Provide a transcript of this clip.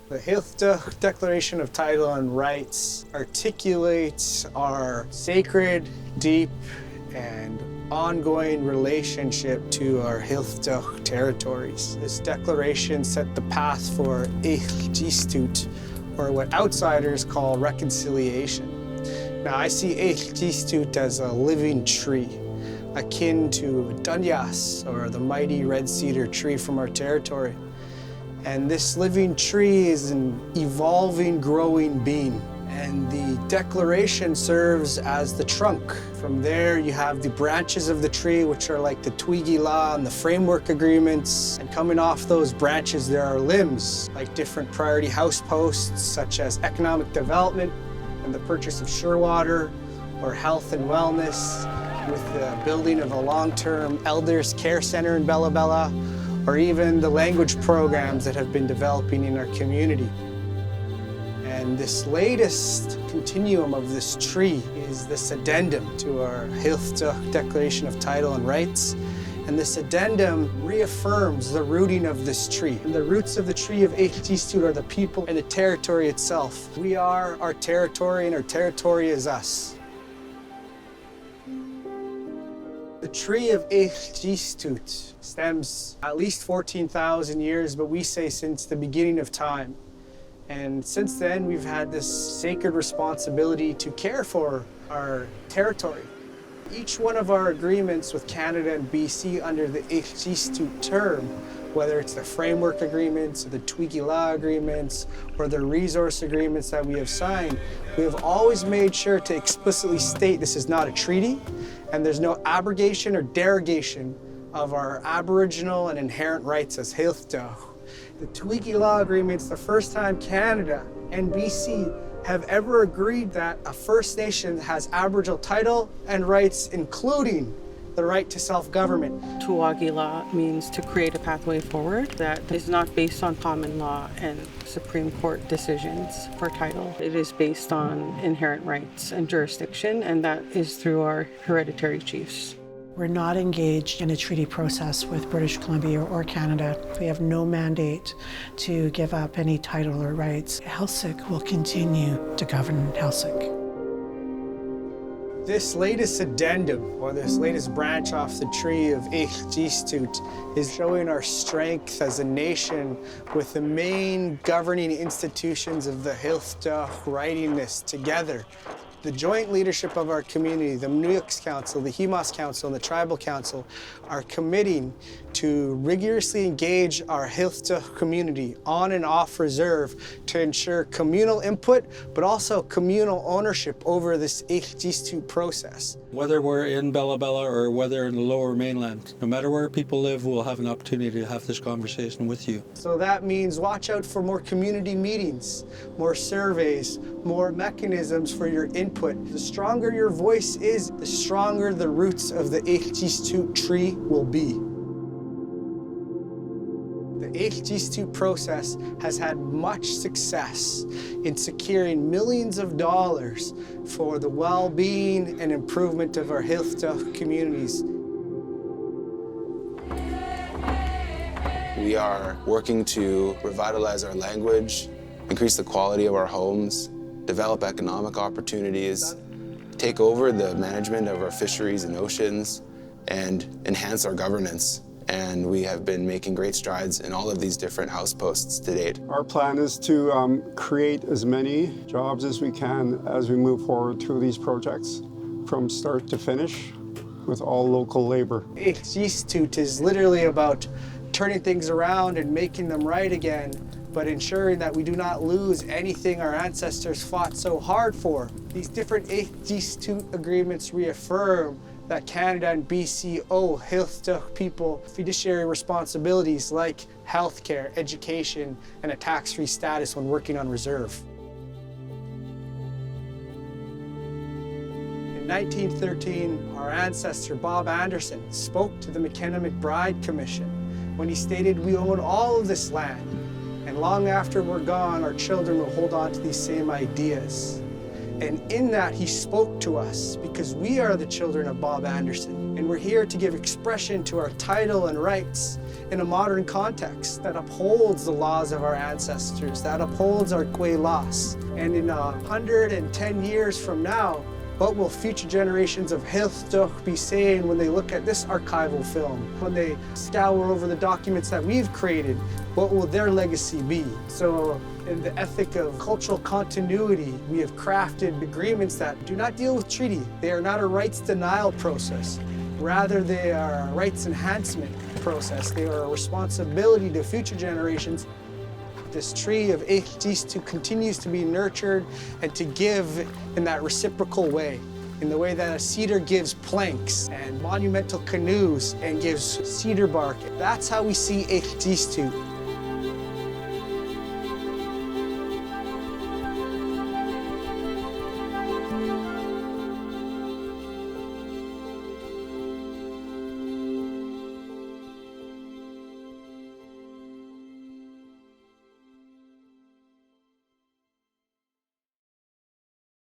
The Hacstut Declaration of Title and Rights articulates our sacred, deep, and ongoing relationship to our Hacstut territories. This declaration set the path for Hacstut, or what outsiders call reconciliation. Now, I see Hacstut as a living tree, akin to Dunyas, or the mighty red cedar tree from our territory. And this living tree is an evolving, growing being. And the declaration serves as the trunk. From there, you have the branches of the tree, which are like the twiggy law and the framework agreements. And coming off those branches, there are limbs, like different priority house posts, such as economic development and the purchase of sure water, or health and wellness, with the building of a long-term elders care center in Bella Bella, or even the language programs that have been developing in our community. And this latest continuum of this tree is this addendum to our Hacstut Declaration of Title and Rights. And this addendum reaffirms the rooting of this tree. And the roots of the tree of Hacstut are the people and the territory itself. We are our territory, and our territory is us. The tree of Hacstut stems at least 14,000 years, but we say since the beginning of time. And since then, we've had this sacred responsibility to care for our territory. Each one of our agreements with Canada and BC under the Hacstut term, whether it's the framework agreements, or the Twiggy Law agreements, or the resource agreements that we have signed, we have always made sure to explicitly state this is not a treaty, and there's no abrogation or derogation of our Aboriginal and inherent rights as Hacstut. The Twiggy Law agreement's the first time Canada and BC have ever agreed that a First Nation has Aboriginal title and rights, including the right to self-government. Twiggy Law means to create a pathway forward that is not based on common law and Supreme Court decisions for title. It is based on inherent rights and jurisdiction, and that is through our hereditary chiefs. We're not engaged in a treaty process with British Columbia or Canada. We have no mandate to give up any title or rights. Hacstut will continue to govern Hacstut. This latest addendum, or this latest branch off the tree of Hacstut, is showing our strength as a nation, with the main governing institutions of the Hacstut writing this together. The joint leadership of our community, the Mnuiks Council, the Hemos Council, and the Tribal Council are committing to rigorously engage our Hacstut community on and off reserve to ensure communal input, but also communal ownership over this HD2 process. Whether we're in Bella Bella or whether in the lower mainland, no matter where people live, we'll have an opportunity to have this conversation with you. So that means watch out for more community meetings, more surveys, more mechanisms for your input. The stronger your voice is, the stronger the roots of the HD2 tree will be. The HD2 process has had much success in securing millions of dollars for the well-being and improvement of our Hacstut communities. We are working to revitalize our language, increase the quality of our homes, develop economic opportunities, take over the management of our fisheries and oceans, and enhance our governance. And we have been making great strides in all of these different house posts to date. Our plan is to create as many jobs as we can as we move forward through these projects, from start to finish, with all local labor. Hacstut is literally about turning things around and making them right again, but ensuring that we do not lose anything our ancestors fought so hard for. These different Hacstut agreements reaffirm that Canada and BC owe Hacstut people fiduciary responsibilities like healthcare, education, and a tax-free status when working on reserve. In 1913, our ancestor Bob Anderson spoke to the McKenna-McBride Commission when he stated, "We own all of this land, and long after we're gone, our children will hold on to these same ideas." And in that, he spoke to us because we are the children of Bob Anderson. And we're here to give expression to our title and rights in a modern context that upholds the laws of our ancestors, that upholds our Kwe laws. And in 110 years from now, what will future generations of Hacstut be saying when they look at this archival film? When they scour over the documents that we've created, what will their legacy be? So in the ethic of cultural continuity, we have crafted agreements that do not deal with treaty. They are not a rights denial process. Rather, they are a rights enhancement process. They are a responsibility to future generations. This tree of Haíță cístut continues to be nurtured and to give in that reciprocal way, in the way that a cedar gives planks and monumental canoes and gives cedar bark. That's how we see Haíță cístut.